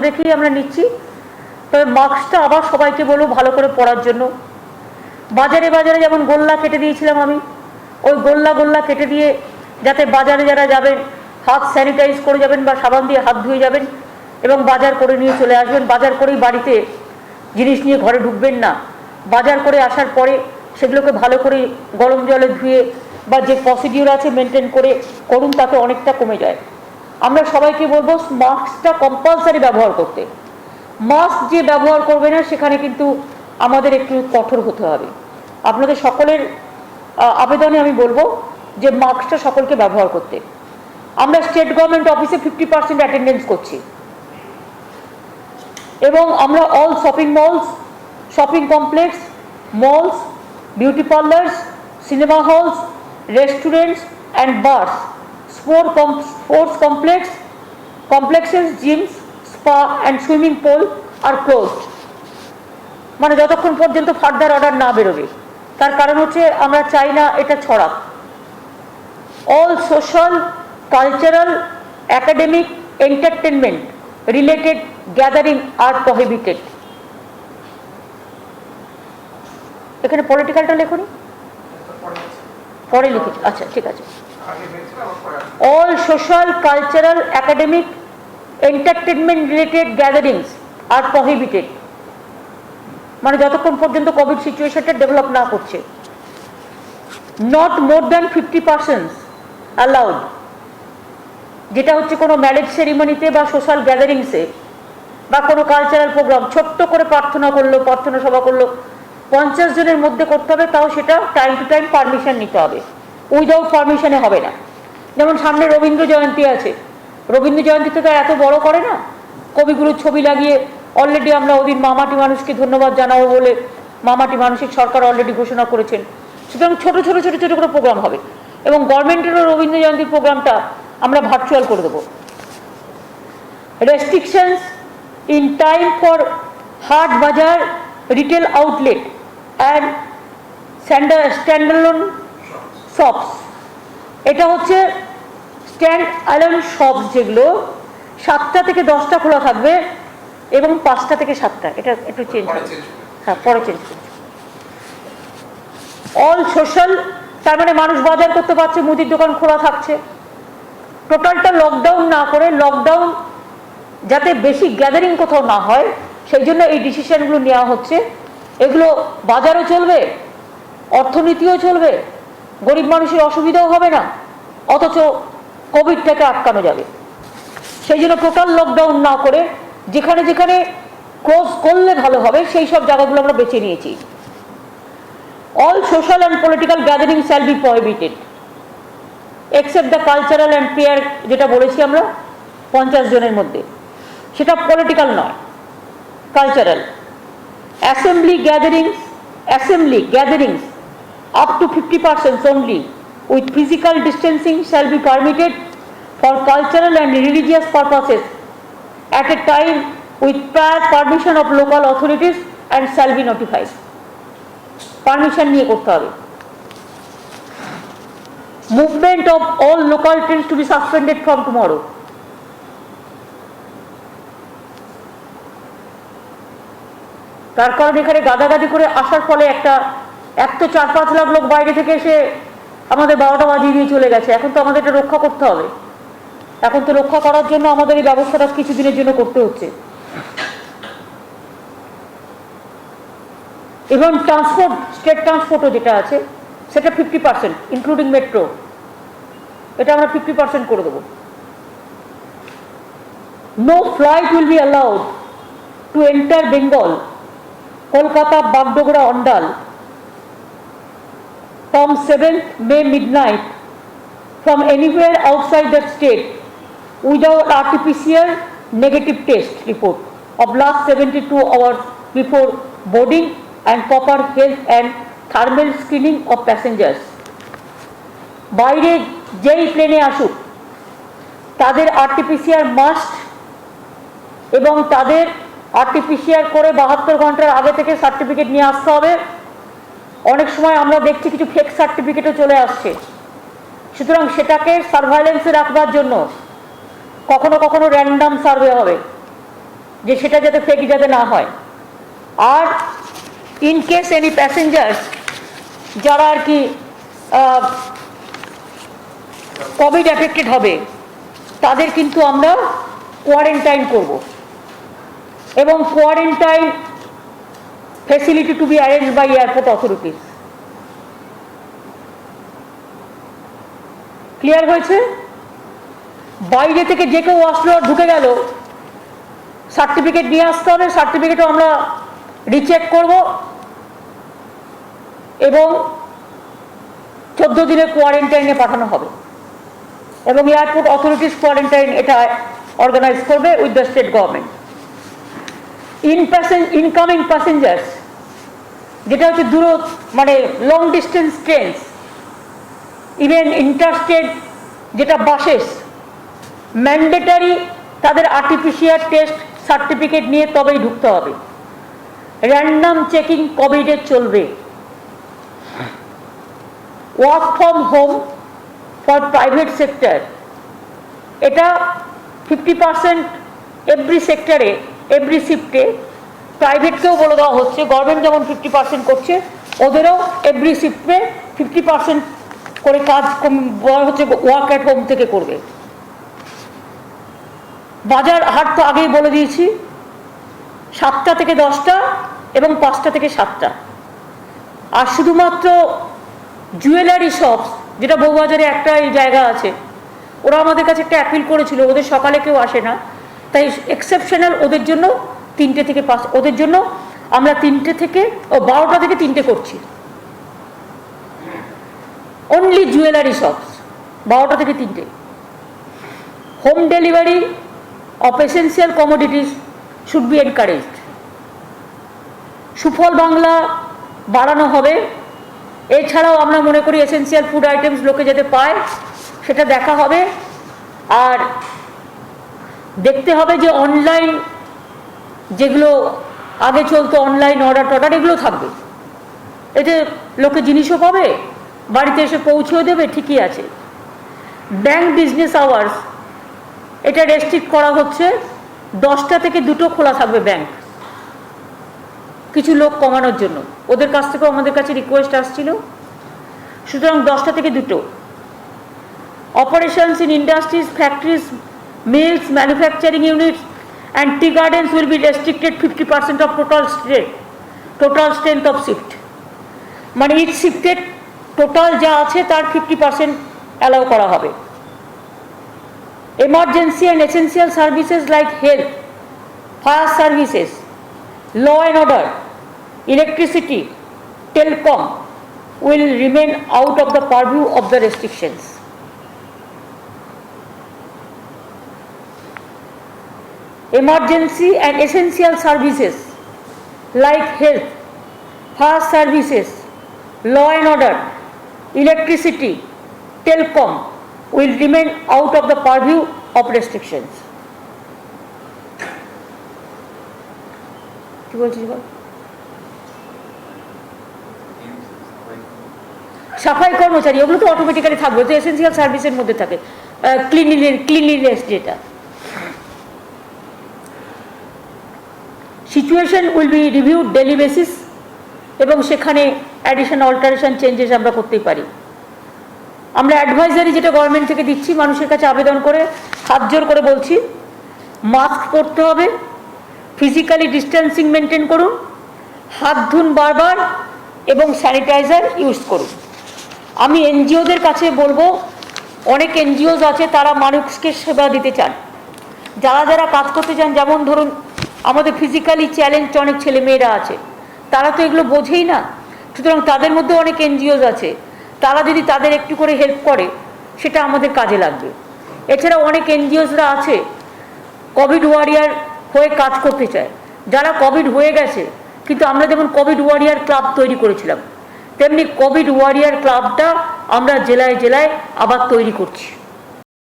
রেখেই আমরা নিচ্ছি। তবে মাস্কটা আবার সবাইকে বলবো ভালো করে পরার জন্য। বাজারে বাজারে যেমন গোল্লা কেটে দিয়েছিলাম আমি, ওই গোল্লা কেটে দিয়ে যাতে বাজারে যারা যাবেন হাত স্যানিটাইজ করে যাবেন বা সাবান দিয়ে হাত ধুয়ে যাবেন এবং বাজার করে নিয়ে চলে আসবেন। বাজার করেই বাড়িতে জিনিস নিয়ে ঘরে ঢুকবেন না। বাজার করে আসার পরে সেগুলোকে ভালো করে গরম জলে ধুয়ে বা যে প্রসিডিউর আছে মেনটেন করে করুন, তাতে অনেকটা কমে যায়। আমরা সবাইকে বলবো মাস্কটা কম্পালসারি ব্যবহার করতে। মাস্ক যে ব্যবহার করবে না সেখানে কিন্তু আমাদের একটু কঠোর হতে হবে। আপনাদের সকলের আবেদনে আমি বলবো যে মাস্কটা সকলকে ব্যবহার করতে। আমরা স্টেট গভর্নমেন্ট অফিসে 50% অ্যাটেন্ডেন্স করছি এবং আমরা all shopping malls, shopping complex, malls, beauty parlours, cinema halls, restaurants and bars, sports complexes, gyms, spa and swimming pool are closed। মানে যতক্ষণ পর্যন্ত ফার্দার অর্ডার না বেরোবে। তার কারণ হচ্ছে আমরা চাই না এটা ছড়াক। All social, cultural, academic, entertainment related gathering আর প্রহিবিটেড। এখানে পলিটিক্যালটা লেখুন, পরে লিখেছি, আচ্ছা ঠিক আছে। All social, cultural, academic, entertainment related gatherings আর প্রহিবিটেড। মানে যতক্ষণ পর্যন্ত কোভিড সিচুয়েশনটা ডেভেলপ না করছে। নট মোর দ্যান 50% অ্যালাউড, যেটা হচ্ছে কোনো ম্যারেজ সেরিমনিতে বা সোশ্যাল গ্যাদারিংসে বা কোনো কালচারাল প্রোগ্রাম, ছোট্ট করে প্রার্থনা করলো, প্রার্থনা সভা করলো, 50 জনের মধ্যে করতে হবে, তাও সেটা টাইম টু টাইম পারমিশন নিতে হবে। উইদাউট পারমিশনে হবে না। যেমন সামনে রবীন্দ্র জয়ন্তী আছে, রবীন্দ্র জয়ন্তীতে তো এত বড় করে না, কবিগুলোর ছবি লাগিয়ে অলরেডি আমরা ওদিন মামাটি মানুষকে ধন্যবাদ জানাবো বলে মামাটি মানসিক সরকার অলরেডি ঘোষণা করেছেন। সুতরাং ছোট ছোট করে প্রোগ্রাম হবে এবং গভর্নমেন্টেরও রবীন্দ্র জয়ন্তীর প্রোগ্রামটা আমরা ভার্চুয়াল করে দেবো। রেস্ট্রিকশনস ইন টাইম ফর হাট বাজার, retail outlet and standalone shops. এটা হচ্ছে স্ট্যান্ড অ্যালোন শপস, যেগুলো 7টা থেকে 10টা খোলা থাকবে এবং 5টা থেকে 7টা। এটা একটু চেঞ্জ হবে, হ্যাঁ পরে চেঞ্জ করছি। অল সোশ্যাল, তার মানে মানুষ বাজার করতে পারছে, মুদির দোকান খোলা থাকছে। টোটালটা লকডাউন না করে, লকডাউন যাতে বেশি গ্যাদারিং কোথাও না হয় সেই জন্য এই ডিসিশনগুলো নেওয়া হচ্ছে। এগুলো বাজারও চলবে, অর্থনীতিও চলবে, গরিব মানুষের অসুবিধাও হবে না, অথচ কোভিডটাকে আটকানো যাবে। সেই জন্য টোটাল লকডাউন না করে যেখানে যেখানে ক্লোজ করলে ভালো হবে সেই সব জায়গাগুলো আমরা বেছে নিয়েছি। All social and political gathering shall be prohibited except the cultural and prayer, যেটা বলেছি আমরা 50 জনের মধ্যে, সেটা পলিটিক্যাল নয়, cultural. Assembly gatherings up to 50% only with physical distancing shall be permitted for cultural and religious purposes at a time with prior permission of local authorities and shall be notified। Permission নিয়ে করতে হবে। Movement of all local trains to be suspended from tomorrow। তার কারণ এখানে গাদাগাদি করে আসার ফলে এক তো 4-5 লাখ লোক বাইরে থেকে এসে আমাদের 12টা বাজিয়ে দিয়ে চলে গেছে। এখন তো আমাদের এটা রক্ষা করতে হবে। এখন তো রক্ষা করার জন্য আমাদের এই ব্যবস্থাটা কিছুদিনের জন্য করতে হচ্ছে। এবং ট্রান্সপোর্ট, স্টেট ট্রান্সপোর্টও যেটা আছে সেটা 50% ইনক্লুডিং মেট্রো, এটা আমরা 50% করে দেবো। No flight will be allowed to enter Bengal, Kolkata, Bagdogra, Andal from 7th May midnight from anywhere outside the state without RT-PCR negative test report of last 72 hours before boarding and proper health and thermal screening of passengers। বাইরে যেই প্লেনে আসুক তাদের RT-PCR must এবং তাদের RT-PCR করে 72 ঘন্টার আগে থেকে সার্টিফিকেট নিয়ে আসতে হবে। অনেক সময় আমরা দেখছি কিছু ফেক সার্টিফিকেটও চলে আসছে। সুতরাং সেটাকে সার্ভাইলেন্সে রাখবার জন্য কখনো কখনো র্যান্ডাম সার্ভে হবে। যে সেটা যাতে ফেক যাতে না হয়। আর ইন কেস এনি প্যাসেঞ্জার্স যারা আর কি কোভিড এফেক্টেড হবে তাদের কিন্তু আমরা কোয়ারেন্টাইন করব এবং quarantine facility to be arrange by airport authorities. Clear হয়েছে? বাইরে থেকে যে কেউ আসলো আর ঢুকে গেল, সার্টিফিকেট নিয়ে আসতে হবে, সার্টিফিকেটও আমরা রিচেক করব এবং 14 দিনের কোয়ারেন্টাইনে পাঠানো হবে এবং এয়ারপোর্ট অথরিটিস কোয়ারেন্টাইন এটা অর্গানাইজ করবে with the state government. Incoming passengers যেটা হচ্ছে মানে long distance trains, even interstate যেটা বাসেস, ম্যান্ডেটারি তাদের আর্টিফিশিয়াল টেস্ট সার্টিফিকেট নিয়ে তবেই ঢুকতে হবে। র্যান্ডাম চেকিং কোভিডে চলবে। Work from home for private sector, এটা 50% এভরি সেক্টরে, এভরি শিফটে। প্রাইভেটকেও বলে দেওয়া হচ্ছে, গভর্নমেন্ট যেমন 50% করছে, ওদেরও এভরি শিফটে 50% করে কাজ বলা হচ্ছে ওয়ার্ক অ্যাট হোম থেকে করবে। বাজার হাট তো আগেই বলে দিয়েছি, 7টা থেকে 10টা এবং 5টা থেকে 7টা। আর শুধুমাত্র জুয়েলারি শপস, যেটা বউবাজারে একটা এই জায়গা আছে, ওরা আমাদের কাছে একটা অ্যাপিল করেছিল, ওদের সকালে কেউ আসে না, তাই এক্সেপশনাল ওদের জন্য 3টে থেকে 5, ওদের জন্য আমরা 3টে থেকে 12টা থেকে 3টে করছি। অনলি জুয়েলারি শপস 12টা থেকে 3টে। Home delivery of essential commodities should be encouraged. সুফল বাংলা বাড়ানো হবে। এছাড়াও আমরা মনে করি এসেন্সিয়াল ফুড আইটেমস লোকে যাতে পায় সেটা দেখা হবে। আর দেখতে হবে যে অনলাইন যেগুলো আগে চলতো, অনলাইন অর্ডার এগুলো থাকবে, এতে লোকে জিনিসও পাবে, বাড়িতে এসে পৌঁছেও দেবে, ঠিকই আছে। ব্যাংক বিজনেস আওয়ার্স এটা রেস্ট্রিক্ট করা হচ্ছে, 10টা থেকে 2টো খোলা থাকবে ব্যাংক, কিছু লোক কমানোর জন্য। ওদের কাছ থেকেও আমাদের কাছে রিকোয়েস্ট আসছিল, সুতরাং 10টা থেকে 2টো। Operations in industries, factories, mills, manufacturing units and tea gardens will be restricted 50% of total strength of shift. মানে ইচ শিফটের টোটাল যা আছে তার 50% অ্যালাউ করা হবে। Emergency and essential services like health, fire services, law and order, electricity, telecom will remain out of the purview of the restrictions. Emergency and essential services like health, fire services, law and order, electricity, telecom will remain out of the purview of restrictions. কি বলছিস বল? সাফাই কর্মচারী ওগুলো তো automatically থাকবে, তো essential সার্ভিসের মধ্যে থাকে। ক্লিনলিনেস যেটা, situation will be reviewed daily basis এবং সেখানে অ্যাডিশন, অল্টারেশন, চেঞ্জেস আমরা করতেই পারি। আমরা অ্যাডভাইজারি যেটা গভর্নমেন্ট থেকে দিচ্ছি, মানুষের কাছে আবেদন করে হাত জোর করে বলছি, মাস্ক পরতে হবে, ফিজিক্যালি ডিস্টেন্সিং মেনটেন করুন, হাত ধুন বারবার এবং স্যানিটাইজার ইউজ করুন। আমি এনজিওদের কাছে বলবো, অনেক এনজিওস আছে তারা মানুষকে সেবা দিতে চান, যারা যারা কাজ করতে চান, যেমন ধরুন আমাদের ফিজিক্যালি চ্যালেঞ্জ অনেক ছেলেমেয়েরা আছে, তারা তো এগুলো বোঝেই না, সুতরাং তাদের মধ্যে অনেক এনজিওস আছে, তারা যদি তাদের একটু করে হেল্প করে সেটা আমাদের কাজে লাগবে। এছাড়াও অনেক এনজিওসরা আছে কোভিড ওয়ারিয়ার হয়ে কাজ করতে চায়, যারা কোভিড হয়ে গেছে, কিন্তু আমরা যেমন কোভিড ওয়ারিয়ার ক্লাব তৈরি করেছিলাম, তেমনি কোভিড ওয়ারিয়ার ক্লাবটা আমরা জেলায় জেলায় আবার তৈরি করছি।